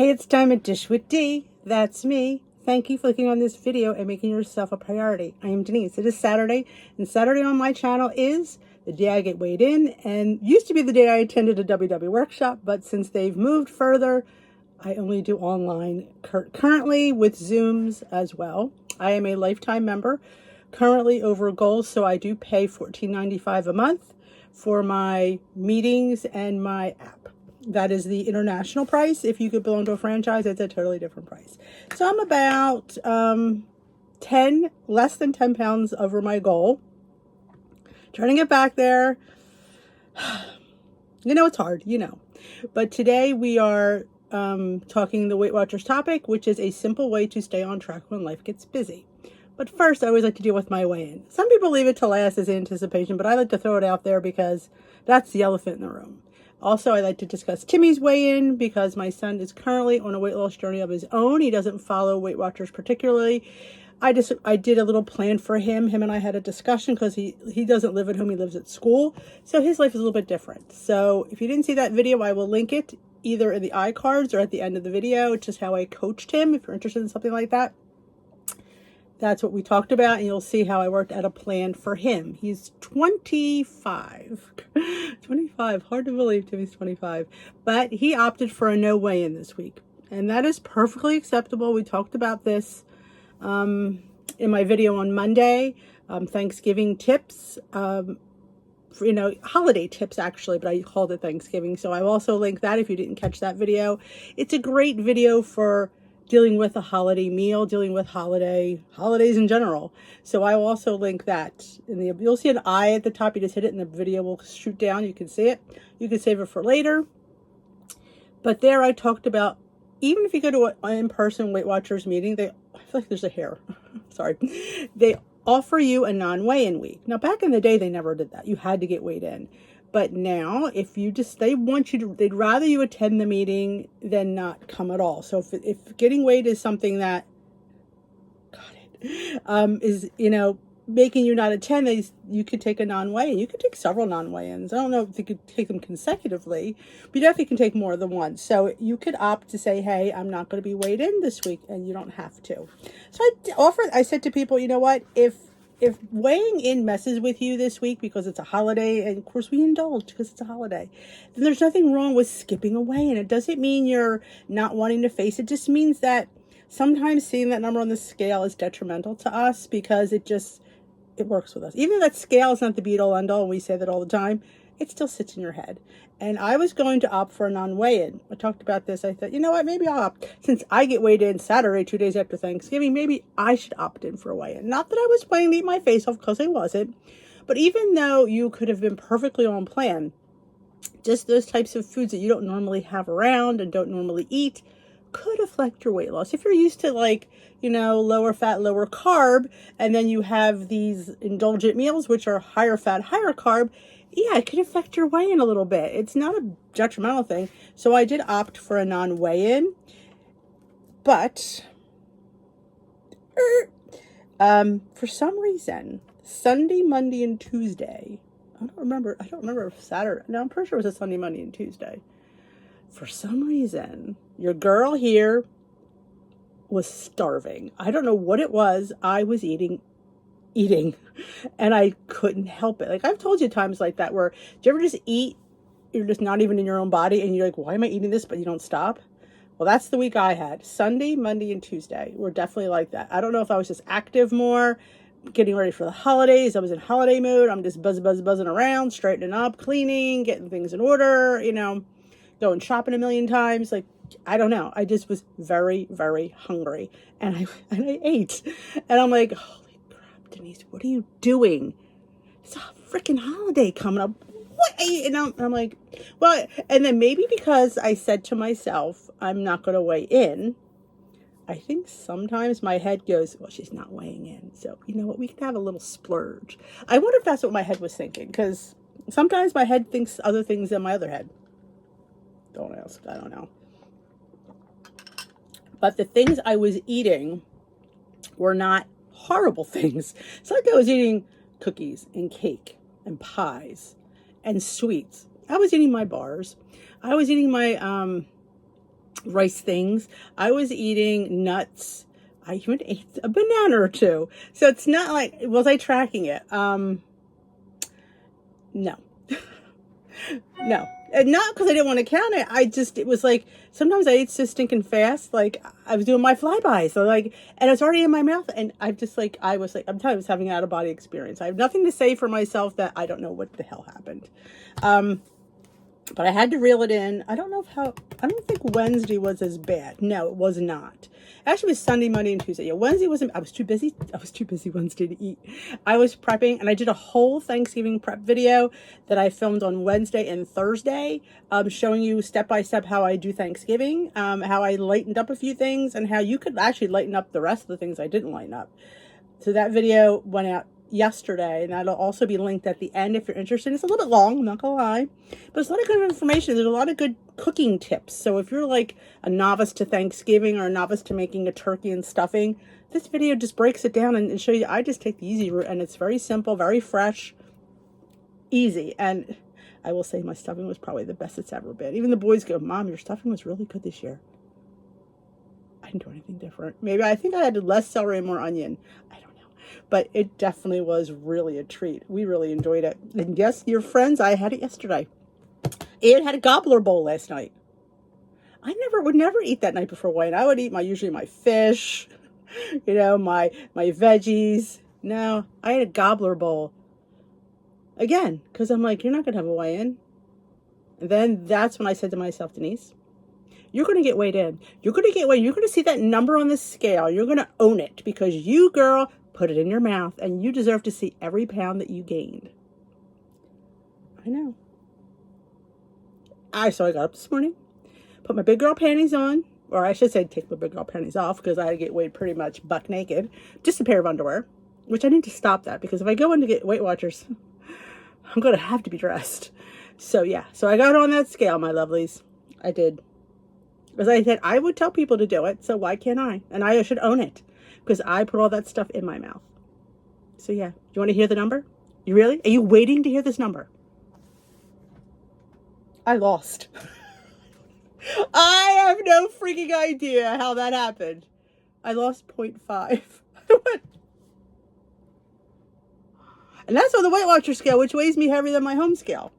Hey, it's Diamond Dish with D. That's me. Thank you for clicking on this video and making yourself a priority. I am Denise. It is Saturday, and Saturday on my channel is the day I get weighed in, and used to be the day I attended a WW workshop, but since they've moved further, I only do online currently with Zooms as well. I am a lifetime member, currently over goals, so I do pay $14.95 a month for my meetings and my app. That is the international price. If you could belong to a franchise, it's a totally different price. So I'm about less than 10 pounds over my goal. Trying to get back there. You know, it's hard, you know. But today we are talking the Weight Watchers topic, which is a simple way to stay on track when life gets busy. But first, I always like to deal with my weigh-in. Some people leave it to last as anticipation, but I like to throw it out there because that's the elephant in the room. Also, I like to discuss Timmy's weigh-in because my son is currently on a weight loss journey of his own. He doesn't follow Weight Watchers particularly. I did a little plan for him. Him and I had a discussion because he doesn't live at home. He lives at school. So his life is a little bit different. So if you didn't see that video, I will link it either in the iCards or at the end of the video. It's just how I coached him if you're interested in something like that. That's what we talked about, and you'll see how I worked out a plan for him. He's 25. 25. Hard to believe Timmy's 25. But he opted for a no weigh-in this week. And that is perfectly acceptable. We talked about this in my video on Monday. Thanksgiving tips. Holiday tips actually, but I called it Thanksgiving. So I will also link that if you didn't catch that video. It's a great video for dealing with a holiday meal, dealing with holidays in general. So I will also link that you'll see an I at the top. You just hit it and the video will shoot down. You can see it. You can save it for later. But there I talked about, even if you go to an in-person Weight Watchers meeting, I feel like there's a hair. Sorry. They offer you a non-weigh-in week. Now, back in the day, they never did that. You had to get weighed in. But now, they'd rather you attend the meeting than not come at all. So if getting weighed is something that, is, making you not attend, you could take a non-weigh-in. You could take several non-weigh-ins. I don't know if you could take them consecutively, but you definitely can take more than one. So you could opt to say, hey, I'm not going to be weighed in this week, and you don't have to. So I said to people, you know what, if weighing in messes with you this week because it's a holiday, and of course we indulge because it's a holiday, then there's nothing wrong with skipping a weigh-in. It doesn't mean you're not wanting to face it. It just means that sometimes seeing that number on the scale is detrimental to us because it works with us. Even though that scale is not the be-all end-all, and we say that all the time, it still sits in your head. And I was going to opt for a non-weigh-in. I talked about this. I thought, you know what, maybe I'll opt. Since I get weighed in Saturday, 2 days after Thanksgiving, maybe I should opt in for a weigh-in. Not that I was planning to eat my face off, because I wasn't. But even though you could have been perfectly on plan, just those types of foods that you don't normally have around and don't normally eat could affect your weight loss. If you're used to lower fat, lower carb, and then you have these indulgent meals, which are higher fat, higher carb, yeah, it could affect your weigh-in a little bit. It's not a detrimental thing. So I did opt for a non-weigh-in, but for some reason, Sunday, Monday, and Tuesday, I don't remember if Saturday, no, I'm pretty sure it was a Sunday, Monday, and Tuesday. For some reason, your girl here was starving. I don't know what it was. I was eating, and I couldn't help it. Like, I've told you times like that where, do you ever just eat, you're just not even in your own body, and you're like, why am I eating this? But you don't stop. Well, that's the week I had. Sunday, Monday, and Tuesday were definitely like that. I don't know if I was just active more, getting ready for the holidays. I was in holiday mode. I'm just buzzing around, straightening up, cleaning, getting things in order, going shopping a million times. Like, I don't know. I just was very, very hungry, and I ate, and I'm like, holy crap, Denise, what are you doing? It's a freaking holiday coming up. What? And I'm like, well, and then maybe because I said to myself, I'm not going to weigh in, I think sometimes my head goes, well, she's not weighing in. So, you know what? We could have a little splurge. I wonder if that's what my head was thinking, because sometimes my head thinks other things than my other head. Don't ask. I don't know. But the things I was eating were not horrible things. It's like I was eating cookies and cake and pies and sweets. I was eating my bars. I was eating my rice things. I was eating nuts. I even ate a banana or two. So it's not like, was I tracking it? No. No. And not because I didn't want to count it. It was like, sometimes I ate so stinking fast. Like, I was doing my flybys. So like, and it's already in my mouth. And I'm telling you, I was having an out of body experience. I have nothing to say for myself that I don't know what the hell happened. But I had to reel it in. I don't think Wednesday was as bad. No, it was not. Actually, it was Sunday, Monday, and Tuesday. Yeah, Wednesday wasn't, I was too busy Wednesday to eat. I was prepping, and I did a whole Thanksgiving prep video that I filmed on Wednesday and Thursday, showing you step by step how I do Thanksgiving, how I lightened up a few things, and how you could actually lighten up the rest of the things I didn't lighten up. So that video went out yesterday, and that'll also be linked at the end if you're interested. It's a little bit long, I'm not gonna lie, but it's a lot of good information. There's a lot of good cooking tips. So if you're like a novice to Thanksgiving or a novice to making a turkey and stuffing, this video just breaks it down and shows you. I just take the easy route, and it's very simple, very fresh, easy. And I will say my stuffing was probably the best it's ever been. Even the boys go, Mom, your stuffing was really good this year. I didn't do anything different. Maybe I think I added less celery and more onion. I don't know. But it definitely was really a treat. We really enjoyed it. And yes, your friends, I had it yesterday. And had a gobbler bowl last night. I would never eat that night before wine. I would eat usually my fish, my veggies. No, I had a gobbler bowl. Again, because I'm like, you're not going to have a weigh-in. And then that's when I said to myself, Denise, you're going to get weighed in. You're going to get weighed. You're going to see that number on the scale. You're going to own it because you, girl, put it in your mouth, and you deserve to see every pound that you gained. I know. So I got up this morning, put my big girl panties on, or I should say take my big girl panties off because I had to get weighed pretty much buck naked. Just a pair of underwear, which I need to stop that because if I go in to get Weight Watchers, I'm going to have to be dressed. So yeah, so I got on that scale, my lovelies. I did. As I said, I would tell people to do it, so why can't I? And I should own it because I put all that stuff in my mouth. So yeah, you want to hear the number? You really? Are you waiting to hear this number? I lost. I have no freaking idea how that happened. I lost 0.5. And that's on the Weight Watcher scale, which weighs me heavier than my home scale.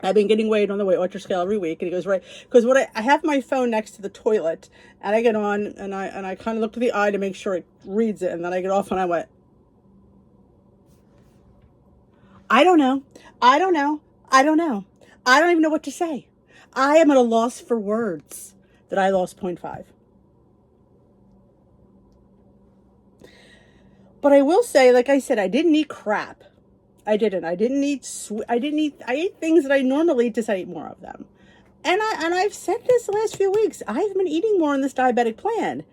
I've been getting weighed on the Weight Watcher scale every week, and it goes right, because I have my phone next to the toilet, and I get on, and I kind of look to the eye to make sure it reads it, and then I get off, and I went, I don't know. I don't even know what to say. I am at a loss for words that I lost 0.5. But I will say, like I said, I didn't eat crap. I ate things that I normally eat, just I eat more of them. And I've said this the last few weeks. I've been eating more on this diabetic plan.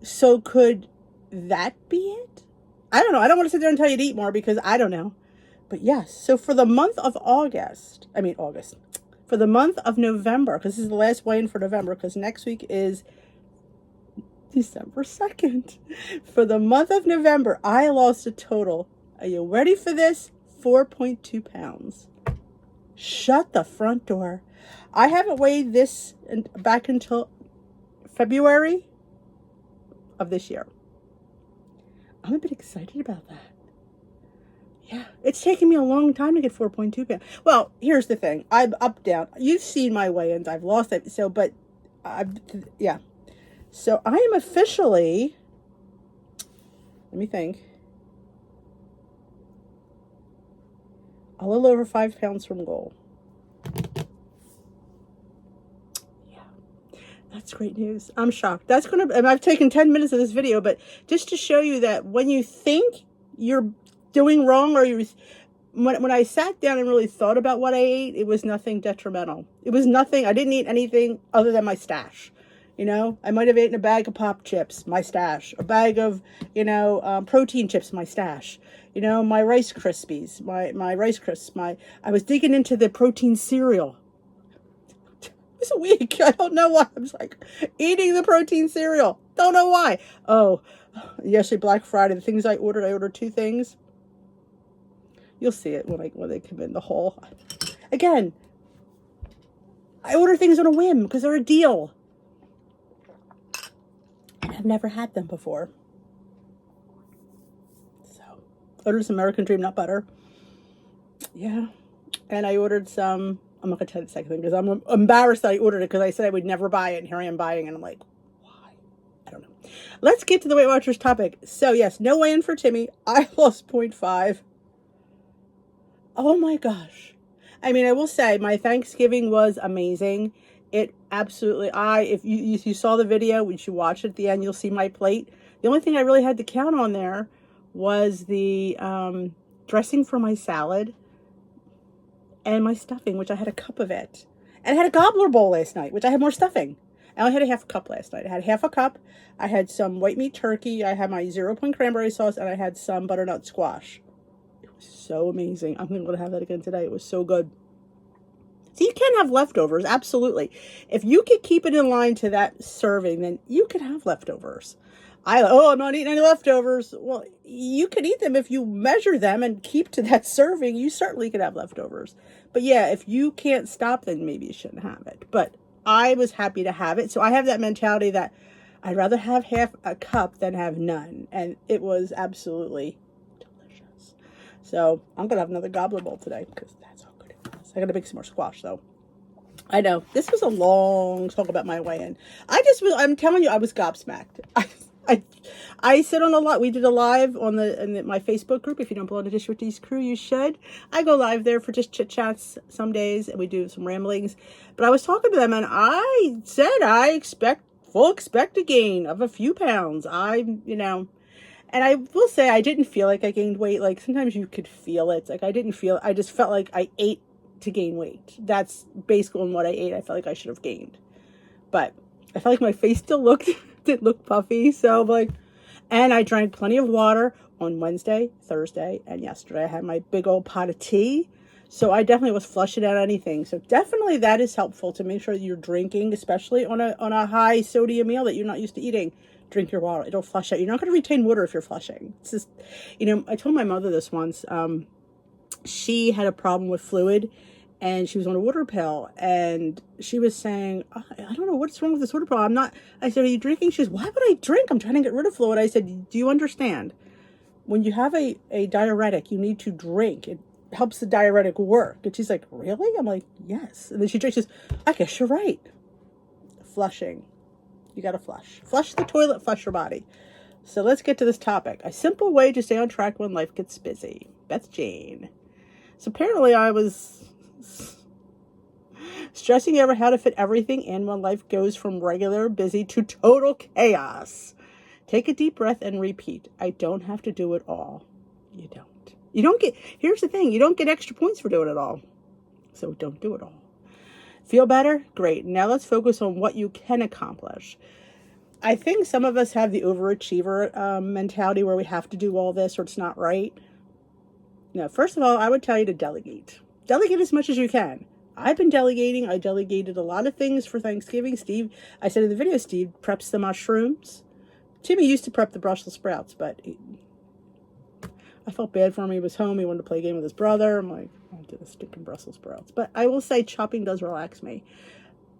So could that be it? I don't know. I don't want to sit there and tell you to eat more because I don't know. But yes, so for the month of for the month of November, because this is the last weigh-in for November, because next week is December 2nd. For the month of November, I lost a total, are you ready for this? 4.2 pounds. Shut the front door. I haven't weighed this back until February of this year. I'm a bit excited about that. Yeah, it's taken me a long time to get 4.2 pounds. Well, here's the thing. I'm up, down. You've seen my weigh-ins. I've lost it. So, but, yeah. So, I am officially, let me think, a little over 5 pounds from goal. Yeah, that's great news. I'm shocked. And I've taken 10 minutes of this video, but just to show you that when you think you're doing wrong, or when I sat down and really thought about what I ate, it was nothing detrimental. It was nothing. I didn't eat anything other than my stash. I might have eaten a bag of pop chips, my stash, a bag of, protein chips, my stash, my Rice Krispies, my Rice Crisps, I was digging into the protein cereal. It was a week. I don't know why. I was like eating the protein cereal. Don't know why. Oh, yesterday, Black Friday, the things I ordered 2 things. You'll see it when they come in the haul. Again, I order things on a whim because they're a deal. I've never had them before. So, ordered some American Dream nut butter. Yeah. And I ordered some, I'm not going to tell you the second thing because I'm embarrassed that I ordered it because I said I would never buy it. And here I am buying it. And I'm like, why? I don't know. Let's get to the Weight Watchers topic. So, yes, no weigh-in for Timmy. I lost 0.5. Oh my gosh. I mean, I will say my Thanksgiving was amazing. It absolutely, if you saw the video, when you watch it at the end, you'll see my plate. The only thing I really had to count on there was the dressing for my salad and my stuffing, which I had a cup of it. And I had a gobbler bowl last night, which I had more stuffing. I only had a half a cup last night. I had half a cup. I had some white meat turkey. I had my 0-point cranberry sauce, and I had some butternut squash. It was so amazing. I'm going to have that again today. It was so good. So you can have leftovers, absolutely. If you could keep it in line to that serving, then you could have leftovers. I'm not eating any leftovers. Well, you could eat them if you measure them and keep to that serving. You certainly could have leftovers. But yeah, if you can't stop, then maybe you shouldn't have it. But I was happy to have it. So I have that mentality that I'd rather have half a cup than have none. And it was absolutely delicious. So I'm going to have another gobbler bowl today because that's how good it was. I got to make some more squash though. I know this was a long talk about my weigh-in. I'm telling you, I was gobsmacked. I sit on a lot. We did a live on my Facebook group. If you don't belong to Dish with Dee's crew, you should. I go live there for just chit chats some days, and we do some ramblings. But I was talking to them, and I said I expect a gain of a few pounds. And I will say I didn't feel like I gained weight. Like sometimes you could feel it. Like I just felt like I ate to gain weight. That's based on what I ate. I felt like I should have gained, but I felt like my face still didn't look puffy. So and I drank plenty of water on Wednesday, Thursday, and yesterday. I had my big old pot of tea. So I definitely was flushing out anything. So definitely that is helpful to make sure that you're drinking, especially on a high sodium meal that you're not used to eating. Drink your water. It'll flush out. You're not going to retain water if you're flushing. It's just, I told my mother this once. She had a problem with fluid and she was on a water pill and she was saying, I don't know what's wrong with this water pill. I said, are you drinking? She says, why would I drink? I'm trying to get rid of fluid. I said, do you understand? When you have a diuretic, you need to drink. It helps the diuretic work. And she's like, really? I'm like, yes. And then she drinks. She says, I guess you're right. Flushing. You got to flush. Flush the toilet, flush your body. So let's get to this topic. A simple way to stay on track when life gets busy. Beth Jane. So apparently I was stressing over how to fit everything in when life goes from regular busy to total chaos. Take a deep breath and repeat. I don't have to do it all. You don't. Here's the thing. You don't get extra points for doing it all. So don't do it all. Feel better? Great. Now let's focus on what you can accomplish. I think some of us have the overachiever mentality where we have to do all this or it's not right. No, first of all, I would tell you to delegate. Delegate as much as you can. I've been delegating. I delegated a lot of things for Thanksgiving. Steve, I said in the video, Steve preps the mushrooms. Timmy used to prep the Brussels sprouts, but I felt bad for him. He was home. He wanted to play a game with his brother. I'm like, I'll do the stinking Brussels sprouts. But I will say chopping does relax me.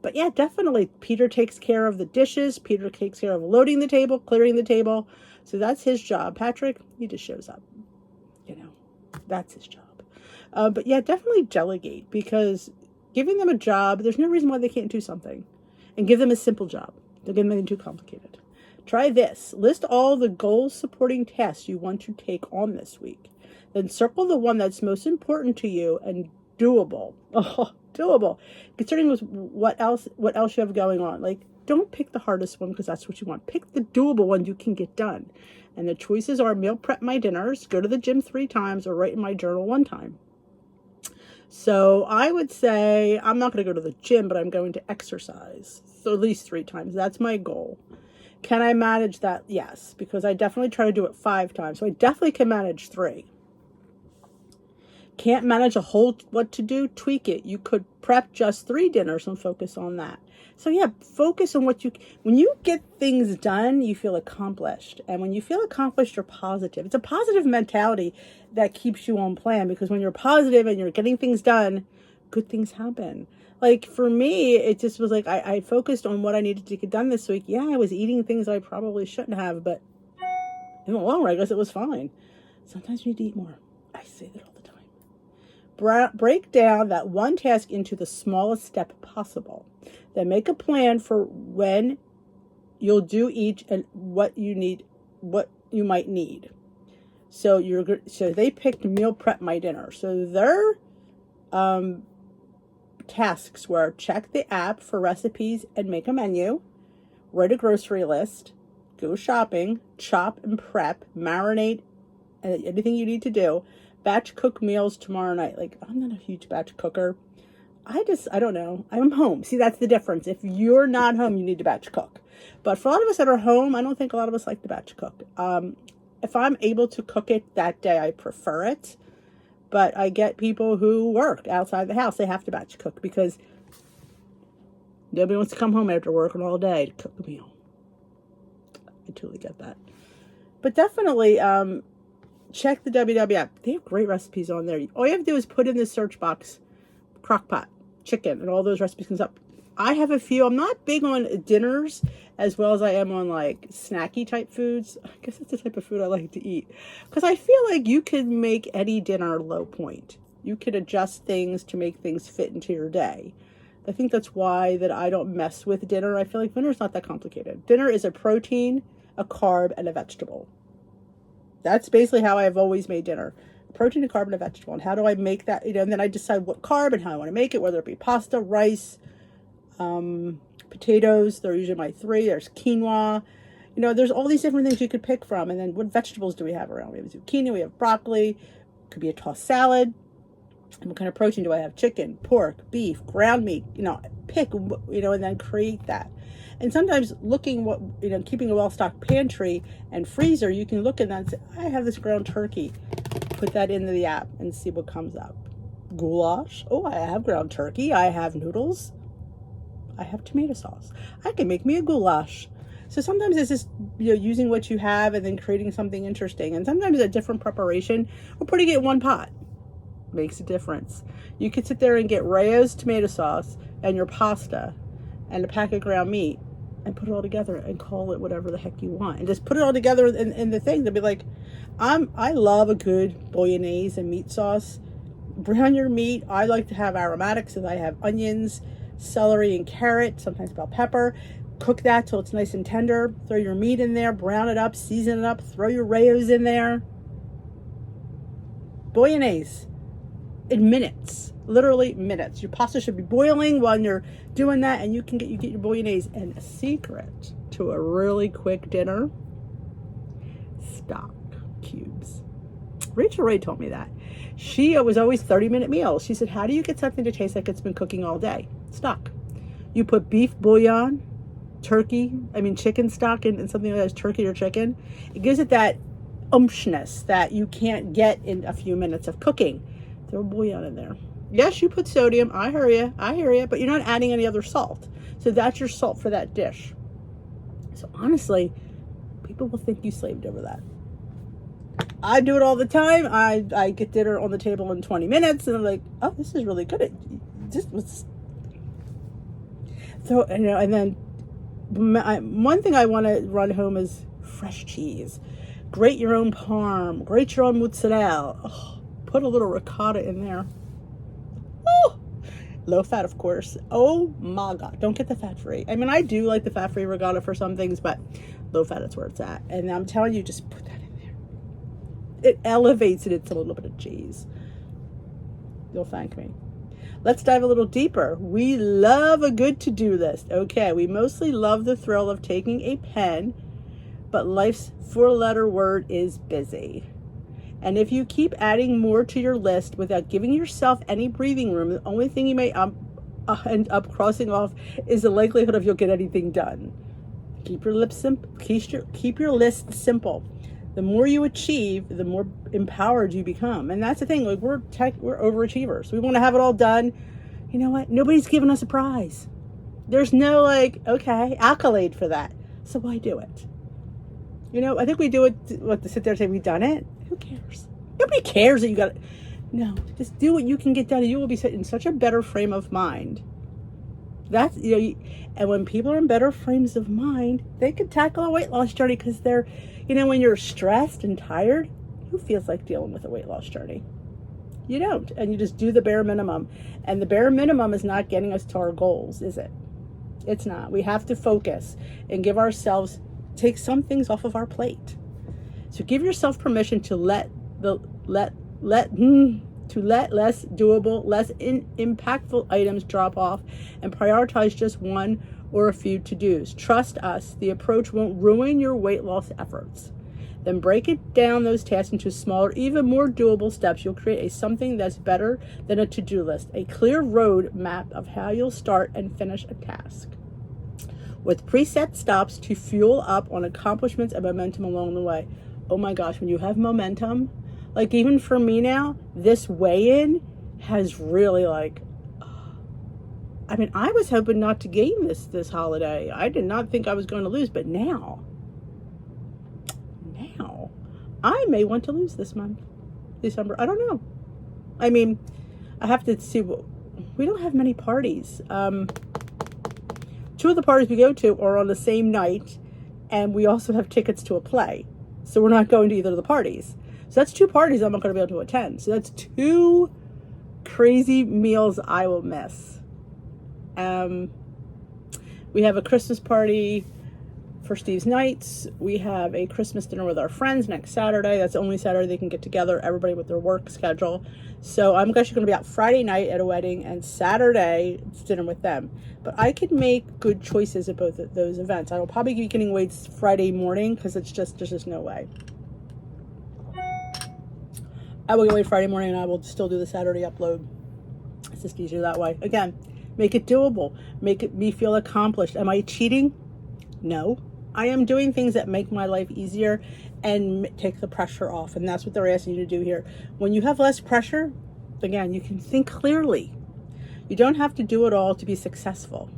But yeah, definitely. Peter takes care of the dishes. Peter takes care of loading the table, clearing the table. So that's his job. Patrick, he just shows up. That's his job. But yeah, definitely delegate because giving them a job, there's no reason why they can't do something. And give them a simple job. Don't give them anything too complicated. Try this. List all the goal-supporting tasks you want to take on this week. Then circle the one that's most important to you and doable. Oh, doable. Considering what else you have going on. Like, don't pick the hardest one because that's what you want. Pick the doable one you can get done. And the choices are meal prep my dinners, go to the gym 3 times, or write in my journal 1 time. So I would say I'm not going to go to the gym, but I'm going to exercise. So at least 3 times. That's my goal. Can I manage that? Yes, because I definitely try to do it 5 times. So I definitely can manage 3. Can't manage a whole what to do? Tweak it. You could prep just 3 dinners and focus on that. So yeah, focus on when you get things done, you feel accomplished. And when you feel accomplished, you're positive. It's a positive mentality that keeps you on plan because when you're positive and you're getting things done, good things happen. Like for me, it just was like I focused on what I needed to get done this week. Yeah, I was eating things I probably shouldn't have, but in the long run, I guess it was fine. Sometimes we need to eat more. I say that all the time. Break down that one task into the smallest step possible. Then make a plan for when you'll do each and what you might need. So they picked meal prep my dinner. So their tasks were check the app for recipes and make a menu, write a grocery list, go shopping, chop and prep, marinate, and anything you need to do, batch cook meals tomorrow night. Like, I'm not a huge batch cooker. I don't know. I'm home. See, that's the difference. If you're not home, you need to batch cook. But for a lot of us that are home, I don't think a lot of us like to batch cook. If I'm able to cook it that day, I prefer it. But I get people who work outside the house. They have to batch cook because nobody wants to come home after working all day to cook a meal. I totally get that. But definitely check the WW app. They have great recipes on there. All you have to do is put in the search box, crock pot, chicken, and all those recipes comes up. I have a few. I'm not big on dinners as well as I am on like snacky type foods. I guess that's the type of food I like to eat. Because I feel like you can make any dinner low point. You could adjust things to make things fit into your day. I think that's why that I don't mess with dinner. I feel like dinner's not that complicated. Dinner is a protein, a carb, and a vegetable. That's basically how I've always made dinner. A protein, a carb, and a vegetable. And how do I make that? And then I decide what carb and how I want to make it, whether it be pasta, rice, potatoes. They're usually my three. There's quinoa. There's all these different things you could pick from. And then what vegetables do we have around? We have zucchini, we have broccoli, could be a tossed salad. And what kind of protein do I have? Chicken, pork, beef, ground meat, pick, and then create that. And sometimes keeping a well-stocked pantry and freezer, you can look at that and say, I have this ground turkey. Put that into the app and see what comes up. Goulash. Oh, I have ground turkey. I have noodles. I have tomato sauce. I can make me a goulash. So sometimes it's just, using what you have and then creating something interesting. And sometimes a different preparation or putting it in one pot makes a difference. You could sit there and get Rayo's tomato sauce and your pasta and a pack of ground meat and put it all together and call it whatever the heck you want. And just put it all together in the thing to be like, I love a good bolognese and meat sauce. Brown your meat. I like to have aromatics, so I have onions, celery, and carrot, sometimes bell pepper. Cook that till it's nice and tender. Throw your meat in there, brown it up, season it up, throw your Rayo's in there. Bolognese in minutes, literally minutes. Your pasta should be boiling while you're doing that, and you get your bolognese. And a secret to a really quick dinner: stock cubes. Rachel Ray told me that. She was always 30-minute meals. She said, how do you get something to taste like it's been cooking all day? Stock. You put beef bouillon, chicken stock in something that has turkey or chicken. It gives it that umphness that you can't get in a few minutes of cooking. Throw bouillon in there. Yes, you put sodium. I hear you, but you're not adding any other salt. So that's your salt for that dish. So honestly, people will think you slaved over that. I do it all the time. I get dinner on the table in 20 minutes, and I'm like, oh, this is really good. And then one thing I want to run home is fresh cheese. Grate your own parm. Grate your own mozzarella. Oh, put a little ricotta in there. Oh, low fat, of course. Oh my God, don't get the fat free. I do like the fat free ricotta for some things, but low fat is where it's at. And I'm telling you, just put that in there. It elevates it. It's a little bit of cheese. You'll thank me. Let's dive a little deeper. We love a good to-do list. Okay, we mostly love the thrill of taking a pen, but life's four-letter word is busy. And if you keep adding more to your list without giving yourself any breathing room, the only thing you may end up crossing off is the likelihood of you'll get anything done. Keep your list simple. The more you achieve, the more empowered you become. And that's the thing. Like we're overachievers. We want to have it all done. You know what? Nobody's giving us a prize. There's no accolade for that. So why do it? I think we do it to sit there and say we've done it. Who cares? Nobody cares that you got it. No, just do what you can get done, and you will be in such a better frame of mind. That's, and when people are in better frames of mind, they can tackle a weight loss journey, because they're, when you're stressed and tired, who feels like dealing with a weight loss journey? You don't. And you just do the bare minimum. And the bare minimum is not getting us to our goals, is it? It's not. We have to focus and give ourselves, take some things off of our plate. So give yourself permission to let less doable, less impactful items drop off, and prioritize just one or a few to-dos. Trust us, the approach won't ruin your weight loss efforts. Then break it down, those tasks, into smaller, even more doable steps. You'll create something that's better than a to-do list, a clear road map of how you'll start and finish a task, with preset stops to fuel up on accomplishments and momentum along the way. Oh my gosh, when you have momentum, like even for me now, this weigh-in has really I was hoping not to gain this holiday. I did not think I was going to lose, but now I may want to lose this month, December. I don't know. I have to see. We don't have many parties. 2 of the parties we go to are on the same night, and we also have tickets to a play. So we're not going to either of the parties. So that's 2 parties I'm not going to be able to attend. So that's 2 crazy meals I will miss. We have a Christmas party for Steve's Nights. We have a Christmas dinner with our friends next Saturday. That's the only Saturday they can get together, everybody with their work schedule. So I'm actually going to be out Friday night at a wedding, and Saturday it's dinner with them. But I could make good choices at both of those events. I will probably be getting weights Friday morning, because there's just no way. I will get weight Friday morning, and I will still do the Saturday upload. It's just easier that way. Again, make it doable. Make me feel accomplished. Am I cheating? No. I am doing things that make my life easier and take the pressure off. And that's what they're asking you to do here. When you have less pressure, again, you can think clearly. You don't have to do it all to be successful.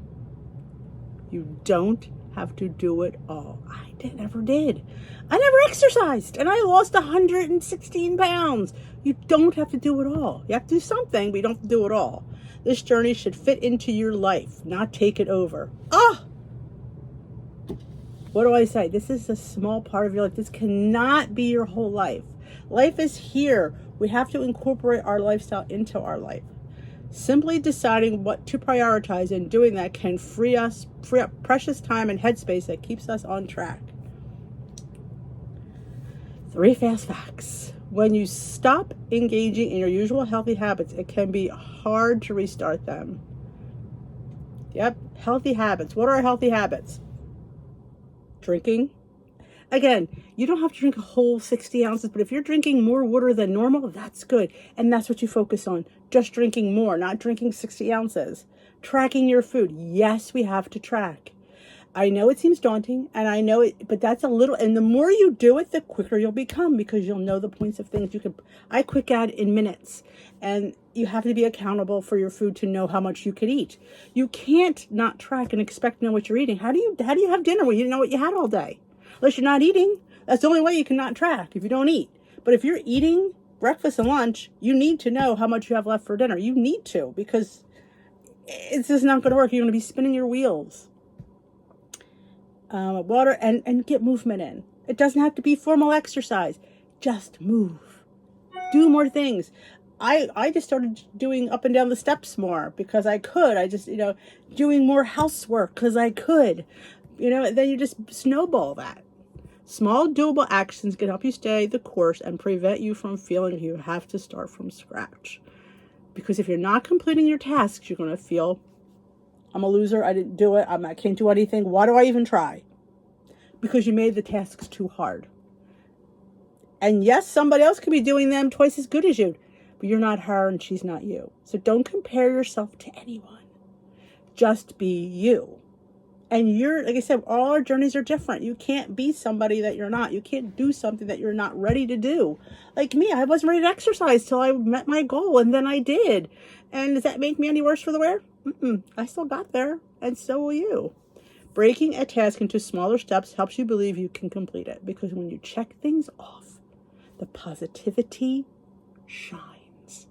You don't have to do it all. I never did. I never exercised, and I lost 116 pounds. You don't have to do it all. You have to do something, but you don't have to do it all. This journey should fit into your life, not take it over. What do I say? This is a small part of your life. This cannot be your whole life. Life is here. We have to incorporate our lifestyle into our life. Simply deciding what to prioritize and doing that can free up precious time and headspace that keeps us on track. 3 fast facts. When you stop engaging in your usual healthy habits, it can be hard to restart them. Yep, healthy habits. What are healthy habits? Drinking. Again, you don't have to drink a whole 60 ounces, but if you're drinking more water than normal, that's good. And that's what you focus on. Just drinking more, not drinking 60 ounces. Tracking your food. Yes, we have to track. I know it seems daunting, and I know it, but that's a little, and the more you do it, the quicker you'll become, because you'll know the points of things I quick add in minutes, and you have to be accountable for your food to know how much you could eat. You can't not track and expect to know what you're eating. How do you have dinner when you didn't know what you had all day? Unless you're not eating. That's the only way you can not track, if you don't eat. But if you're eating breakfast and lunch, you need to know how much you have left for dinner. You need to, because it's just not going to work. You're going to be spinning your wheels. Water and get movement in. It doesn't have to be formal exercise. Just move. Do more things. I just started doing up and down the steps more because I could. I just, doing more housework because I could. And then you just snowball that. Small doable actions can help you stay the course and prevent you from feeling you have to start from scratch. Because if you're not completing your tasks, you're going to feel, I'm a loser. I didn't do it. I can't do anything. Why do I even try? Because you made the tasks too hard. And yes, somebody else could be doing them twice as good as you, but you're not her and she's not you. So don't compare yourself to anyone. Just be you. And like I said, all our journeys are different. You can't be somebody that you're not. You can't do something that you're not ready to do. Like me, I wasn't ready to exercise till I met my goal, and then I did. And does that make me any worse for the wear? I still got there, and so will you. Breaking a task into smaller steps helps you believe you can complete it, because when you check things off, the positivity shines.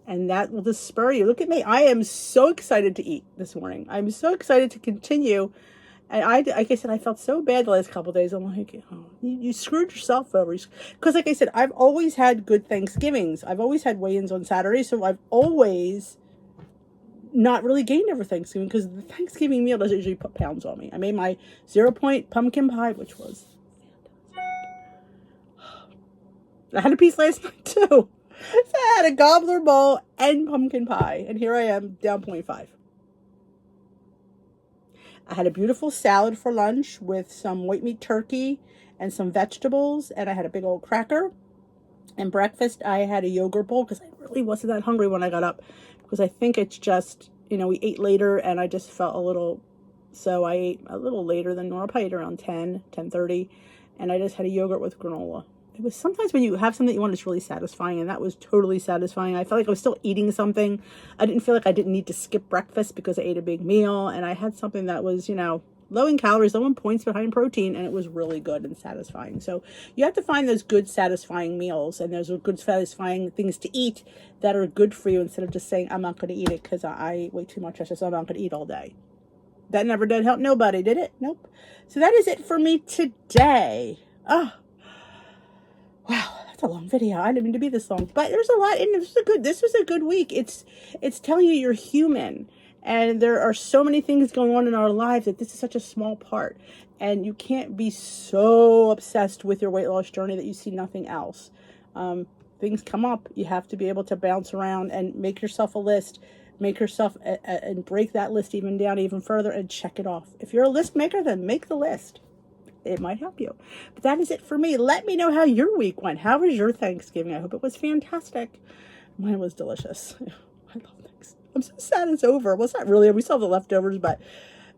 And that will just spur you. Look at me. I am so excited to eat this morning. I'm so excited to continue. And like I said, I felt so bad the last couple of days. I'm like, oh, you screwed yourself over. Because like I said, I've always had good Thanksgivings. I've always had weigh-ins on Saturday. So I've always not really gained over Thanksgiving, because the Thanksgiving meal doesn't usually put pounds on me. I made my 0-point pumpkin pie, which was fantastic. I had a piece last night too. So I had a gobbler bowl and pumpkin pie, and here I am down 0.5. I had a beautiful salad for lunch with some white meat turkey and some vegetables, and I had a big old cracker. And breakfast, I had a yogurt bowl, because I really wasn't that hungry when I got up, because I think it's just, we ate later, and I just felt a little, so I ate a little later than normal. I probably ate around 10:30, and I just had a yogurt with granola. It was sometimes when you have something you want, it's really satisfying, and that was totally satisfying. I felt like I was still eating something. I didn't feel like I didn't need to skip breakfast because I ate a big meal, and I had something that was, low in calories, low in points, but high in protein, and it was really good and satisfying. So you have to find those good, satisfying meals, and those are good, satisfying things to eat that are good for you, instead of just saying, I'm not going to eat it because I ate way too much, so I'm not going to eat all day. That never did help nobody, did it? Nope. So that is it for me today. Oh, wow, that's a long video. I didn't mean to be this long, but there's a lot in it. This was a good week. It's telling you you're human. And there are so many things going on in our lives that this is such a small part. And you can't be so obsessed with your weight loss journey that you see nothing else. Things come up. You have to be able to bounce around and make yourself a list. Make yourself and break that list even down even further and check it off. If you're a list maker, then make the list. It might help you. But that is it for me. Let me know how your week went. How was your Thanksgiving? I hope it was fantastic. Mine was delicious. I love Thanksgiving. I'm so sad it's over. Well, it's not really. We still have the leftovers, but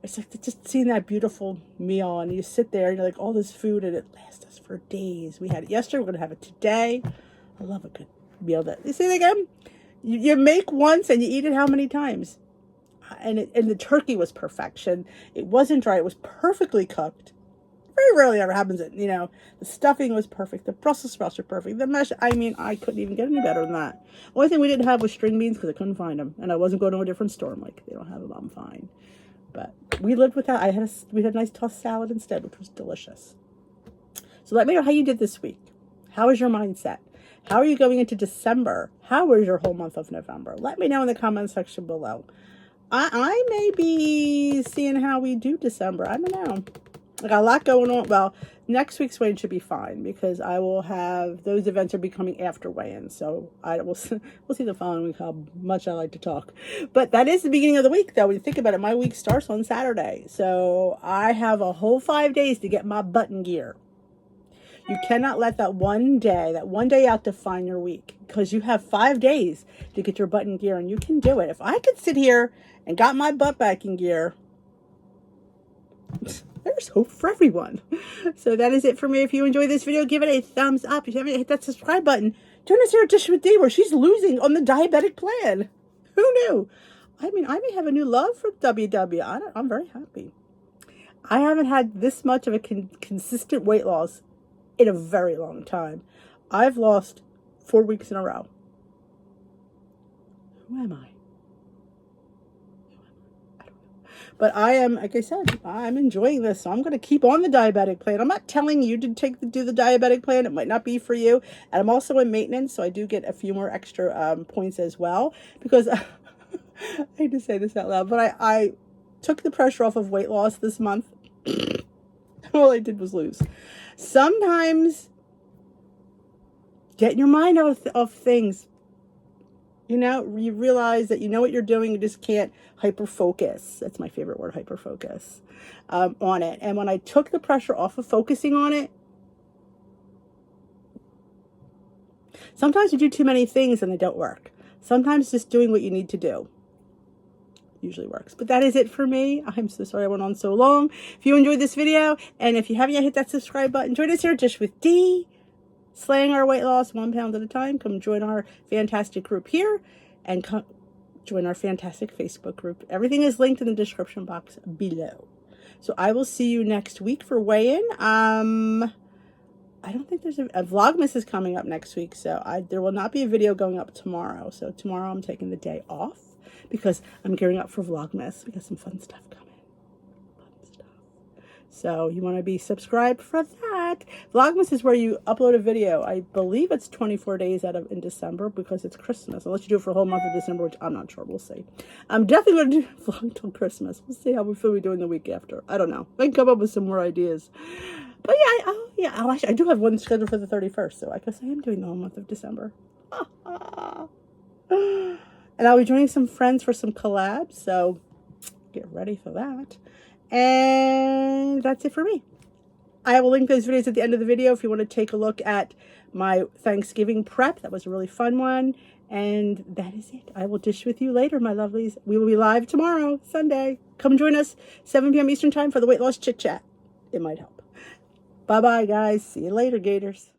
it's like just seeing that beautiful meal, and you sit there and you're like, all this food, and it lasts us for days. We had it yesterday. We're going to have it today. I love a good meal. You see it again? You make once and you eat it how many times? And the turkey was perfection. It wasn't dry. It was perfectly cooked. Very rarely ever happens that, the stuffing was perfect. The Brussels sprouts were perfect. The mash, I couldn't even get any better than that. Only thing we didn't have was string beans, because I couldn't find them. And I wasn't going to a different store. I'm like, they don't have them, I'm fine. But we lived with that. We had a nice tossed salad instead, which was delicious. So let me know how you did this week. How is your mindset? How are you going into December? How was your whole month of November? Let me know in the comment section below. I may be seeing how we do December. I don't know. I got a lot going on. Well, next week's weigh-in should be fine, because I will have, those events are becoming after weigh-in. So we'll see the following week how much I like to talk. But that is the beginning of the week, though. When you think about it, my week starts on Saturday. So I have a whole 5 days to get my button gear. You cannot let that one day out define your week, because you have 5 days to get your button gear, and you can do it. If I could sit here and got my butt back in gear, there's hope for everyone. So that is it for me. If you enjoyed this video, give it a thumbs up. If you haven't hit that subscribe button, join us here at Dish with Dee, where she's losing on the diabetic plan. Who knew? I may have a new love for WW. I'm very happy. I haven't had this much of a consistent weight loss in a very long time. I've lost 4 weeks in a row. Who am I? But I am, like I said, I'm enjoying this. So I'm going to keep on the diabetic plan. I'm not telling you to do the diabetic plan. It might not be for you. And I'm also in maintenance, so I do get a few more extra points as well. Because I hate to say this out loud, but I took the pressure off of weight loss this month. All I did was lose. Sometimes getting your mind out of things. You realize that you know what you're doing, you just can't hyper-focus. That's my favorite word, hyper-focus, on it. And when I took the pressure off of focusing on it, sometimes you do too many things and they don't work. Sometimes just doing what you need to do usually works. But that is it for me. I'm so sorry I went on so long. If you enjoyed this video, and if you haven't yet hit that subscribe button, join us here Dish with Dee. Slaying our weight loss 1 pound at a time. Come join our fantastic group here, and come join our fantastic Facebook group. Everything is linked in the description box below. So I will see you next week for weigh-in. I don't think there's a Vlogmas is coming up next week, so there will not be a video going up tomorrow. So tomorrow I'm taking the day off because I'm gearing up for Vlogmas. We got some fun stuff coming. So you want to be subscribed for that. Vlogmas is where you upload a video. I believe it's 24 days in December because it's Christmas. Unless you do it for a whole month of December, which I'm not sure. We'll see. I'm definitely going to do vlog till Christmas. We'll see how we feel we doing the week after. I don't know. I can come up with some more ideas. But yeah, I do have one scheduled for the 31st. So I guess I am doing the whole month of December. And I'll be joining some friends for some collabs. So get ready for that. And that's it for me. I will link those videos at the end of the video if you want to take a look at my Thanksgiving prep. That was a really fun one. And that is it. I will dish with you later, my lovelies. We will be live tomorrow, Sunday. Come join us, 7 p.m. Eastern Time for the Weight Loss Chit Chat. It might help. Bye-bye, guys. See you later, Gators.